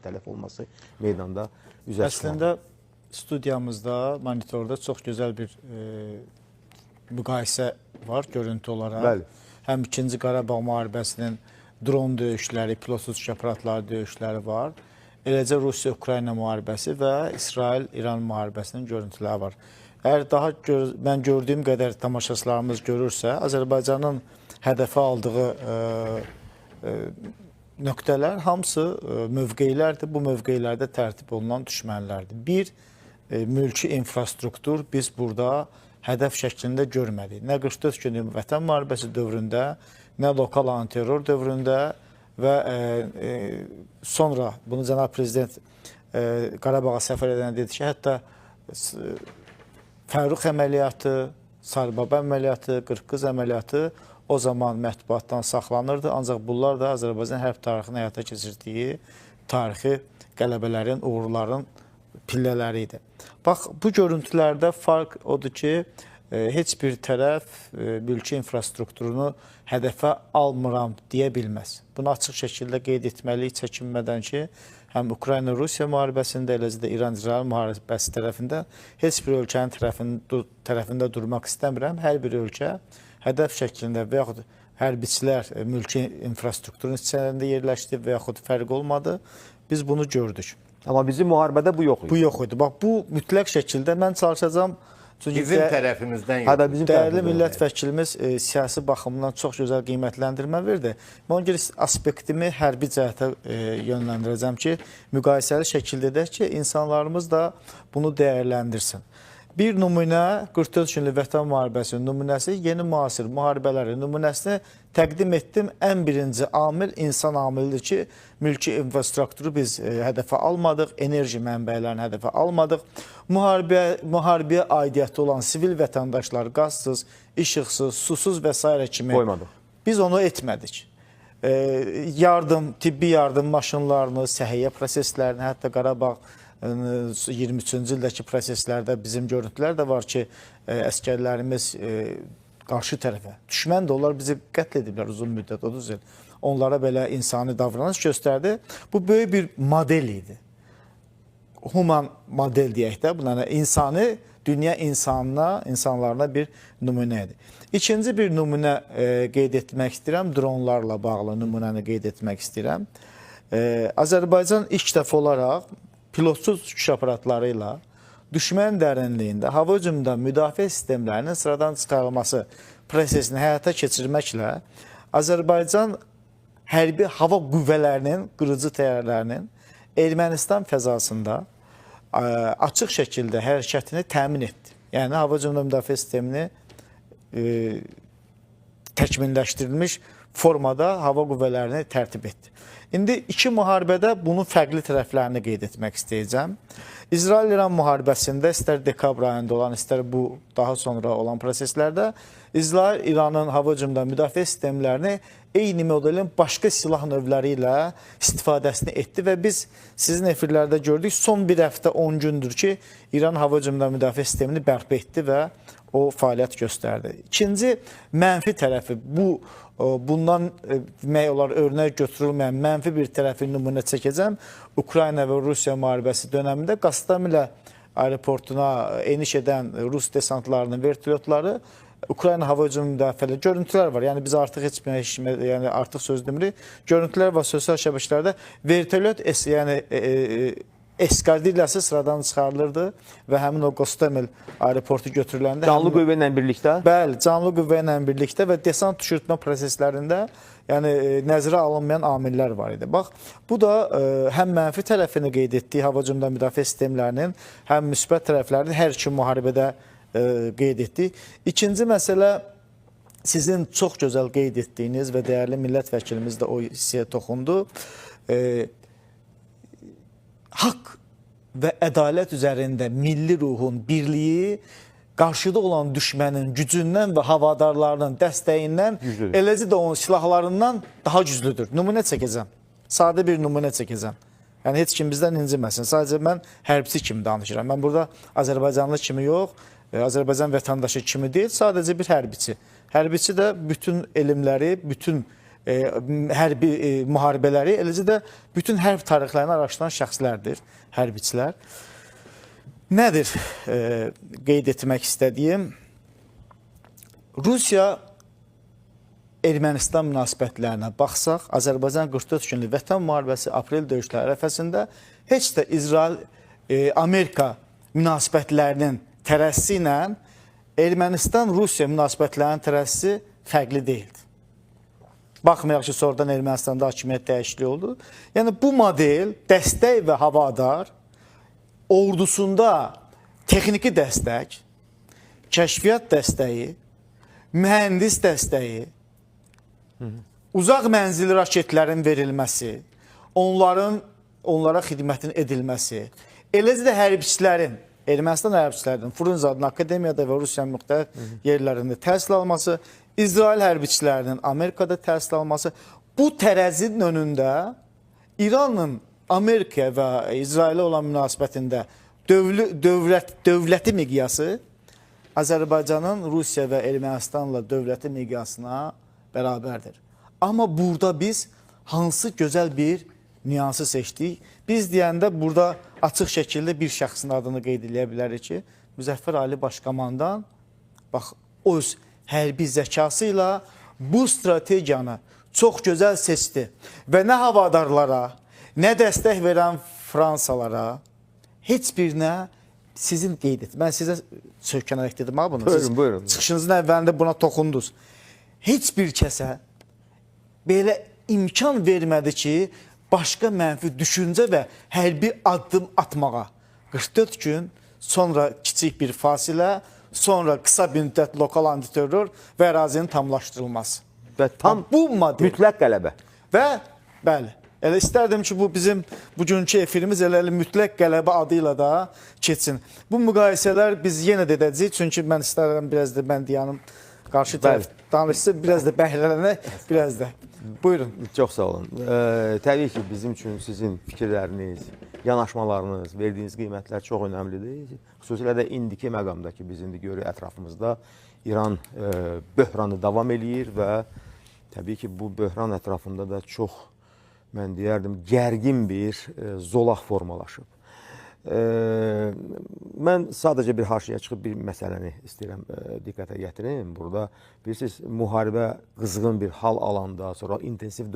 tələf olması meydanda üzə çıxmalı. Əslində studiyamızda, monitorda çox gözəl bir müqayisə var görüntü olaraq. Bəli. Həm 2-ci Qarabağ müharibəsinin dron döyüşləri, pilotsuz uçuş aparatları döyüşləri var. Eləcə Rusiya-Ukrayna müharibəsi və İsrail-İran müharibəsinin görüntüləri var. Əgər daha mən gördüyüm qədər tamaşaçılarımız görürsə, Azərbaycanın hədəfə aldığı nöqtələr hamısı mövqeylərdir. Bu mövqeylərdə tərtib olunan düşmənlərdir. Bir, mülki infrastruktur biz burada hədəf şəklində görmədik. Nə 44 günlük vətən müharibəsi dövründə, nə lokal antiterror dövründə və sonra bunu cənab prezident Qarabağa səfər edən dedi ki, hətta Fərrux əməliyyatı, Sarbaba əməliyyatı, Qırqız əməliyyatı o zaman mətbuatdan saxlanırdı. Ancaq bunlar da Azərbaycan hərb tarixinin həyata keçirdiyi tarixi qələbələrin, uğurların pillələri idi. Bax, bu görüntülərdə farq odur ki, heç bir tərəf mülki infrastrukturunu hədəfə almıram deyə bilməz. Bunu açıq şəkildə qeyd etməliyik, çəkinmədən ki, həm Ukrayna-Rusiya müharibəsində, eləcə də İran-İsrail müharibəsi tərəfində heç bir ölkənin tərəfində durmaq istəmirəm. Hər bir ölkə hədəf şəklində və yaxud hərbiçilər mülki infrastrukturun içərisində yerləşdi və yaxud fərq olmadı. Biz bunu gördük. Amma bizim müharibədə bu yox idi. Bu yox idi. Bax, bu mütləq şəkildə mən çalışacağam. Bizim tərəfimizdən yox. Dəyərli millət vəkilimiz siyasi baxımdan çox gözəl qiymətləndirmə verdi. Mən görə aspektimi hərbi cəhətə yönləndirəcəm ki, müqayisəli şəkildə edək ki, insanlarımız da bunu dəyərləndirsin. Bir nümunə 44 günlük vətən müharibəsinin nümunəsi, yeni müasir müharibələrin nümunəsini təqdim etdim. Ən birinci amil insan amilidir ki, mülki infrastrukturu biz hədəfə almadıq, enerji mənbələrini hədəfə almadıq. Müharibəyə aidiyyəti olan sivil vətəndaşlar qazsız, işıqsız, susuz və s. kimi qoymadıq. Biz onu etmədik. Yardım, tibbi yardım maşınlarını, səhiyyə proseslərini, hətta Qarabağ 23-cü ildəki proseslərdə bizim görüntülər də var ki, əskərlərimiz qarşı tərəfə, düşmən də onlar bizi qətl ediblər uzun müddət, 30 il. Onlara belə insani davranış göstərdi. Bu böyük bir model idi. Human model deyək də, buna insani, dünya insanlarına bir nümunə idi. İkinci bir nümunə qeyd etmək istəyirəm, dronlarla bağlı nümunəni qeyd etmək istəyirəm. Azərbaycan ilk dəfə olaraq pilotsuz uçuş aparatları ilə düşmən dərinliyində hava hücumundan müdafiə sistemlərinin sıradan çıxarılması prosesini həyata keçirməklə Azərbaycan hərbi hava qüvvələrinin, qırıcı təyyarələrinin Ermənistan fəzasında açıq şəkildə hərəkətini təmin etdi. Yəni, hava hücumundan müdafiə sistemini təkmilləşdirilmiş formada hava qüvvələrini tərtib etdi. İndi iki müharibədə bunun fərqli tərəflərini qeyd etmək istəyəcəm. İsrail-İran müharibəsində, istər dekabr ayında olan, istər bu daha sonra olan proseslərdə İsrail-İranın hava hücumundan müdafiə sistemlərini eyni modelin başqa silah növləri ilə istifadəsini etdi və biz sizin efirlərdə gördük, son bir həftə 10 gündür ki, İran hava hücumundan müdafiə sistemini bərpa etdi və o fəaliyyət göstərdi. İkinci mənfi tərəfi, bundan demək olar örnək götürülməyən mənfi bir tərəfi nümunə çəkəcəm. Ukrayna və Rusiya müharibəsi dönəmində Qastamila aeroportuna eniş edən Rus desantlarının vertolyotları Ukrayna hava hücumu müdafiəli görüntülər var. Yəni biz artıq heç yəni artıq söz demirik. Görüntülər var sosial şəbəkələrdə. Vertolyot yəni eskadrillası sıradan çıxarılırdı və həmin o Qostomel aeroportu götürüləndə... Canlı qüvvə ilə birlikdə? Bəli, canlı qüvvə ilə birlikdə və desant düşürtmə proseslərində yəni, nəzərə alınmayan amillər var idi. Bax, bu da həm mənfi tərəfini qeyd etdiyi hava hücumundan müdafiə sistemlərinin, həm müsbət tərəflərini hər iki müharibədə qeyd etdi. İkinci məsələ, sizin çox gözəl qeyd etdiyiniz və dəyərli millət vəkilimiz də o hissəyə toxundu. Haqq və ədalət üzərində milli ruhun birliyi qarşıda olan düşmənin gücündən və havadarlarının dəstəyindən, eləcə də onun silahlarından daha güclüdür. Nümunə çəkəcəm. Sadə bir nümunə çəkəcəm. Yəni, heç kim bizdən inciməsin. Sadəcə mən hərbçi kimi danışıram. Mən burada Azərbaycanlı kimi yox, Azərbaycan vətəndaşı kimi deyil, sadəcə bir hərbiçi. Hərbiçi də bütün elmləri, bütün hərbi müharibələri, eləcə də bütün hərb tarixlərini araşdıran şəxslərdir, hərbiçilər. Nədir qeyd etmək istədiyim? Rusiya Ermənistan münasibətlərinə baxsaq, Azərbaycan 44 günlük Vətən müharibəsi, aprel döyüşləri ərəfəsində heç də İsrail-Amerika münasibətlərinin tərəzisi ilə Ermənistan-Rusiya münasibətlərinin tərəzisi fərqli deyildi. Baxmayaq ki, sonradan Ermənistanda hakimiyyət dəyişikliyi oldu. Yəni, bu model dəstək və havadar, ordusunda texniki dəstək, kəşfiyyat dəstəyi, mühəndis dəstəyi, uzaq mənzilli raketlərin verilməsi, onlara xidmətin edilməsi, eləcə də hərbiçilərin, Ermənistan hərbiçilərinin Frunzadın akademiyada və Rusiyanın müxtəlif yerlərində təhsil alması, İsrail hərbiçilərinin Amerikada təhsil alması, bu tərəzinin önündə İranın Amerikaya və İsrailə olan münasibətində dövləti miqyası Azərbaycanın Rusiya və Ermənistanla dövləti miqyasına bərabərdir. Amma burada biz hansı gözəl bir nüansı seçdik. Biz deyəndə burada açıq şəkildə bir şəxsin adını qeyd edə bilərik ki, Müzəffər Ali Başkomandan bax, öz hərbi zəkası ilə bu strategiyanı çox gözəl seçdi və nə havadarlara, nə dəstək verən Fransalara, heç birinə sizin qeyd et. Mən sizə söykənərək dedim, bunu. Buyurun. Çıxışınızın əvvəlində buna toxundunuz. Heç bir kəsə belə imkan vermədi ki, başqa mənfi düşüncə və hərbi addım atmağa. 44 gün, sonra kiçik bir fasilə, sonra qısa bir müddət lokal antiterror və ərazinin tamlaşdırılması. Və tam bu model mütləq qələbə. Və bəli, elə istərdim ki, bu bizim bugünkü efirimiz elə mütləq qələbə adı ilə da keçsin. Bu müqayisələr biz yenə də edəcəyik, çünki mən istərəm biraz da mən deyanım qarşı tərəf danışsın, biraz da bəhrələnək, biraz da. Buyurun. Çox sağ olun. Təbii ki, bizim üçün sizin fikirləriniz, yanaşmalarınız, verdiyiniz qiymətlər çox önəmlidir. Xüsusilə də indiki məqamda ki, biz indi görürük ətrafımızda İran böhranı davam eləyir və təbii ki, bu böhran ətrafında da çox, mən deyərdim, gərgin bir zolaq formalaşıb. Mən sadəcə bir haşiyə çıxıb bir məsələni istəyirəm diqqətə gətirim. Burada bilirsiniz, müharibə qızğın bir hal alanda, sonra intensiv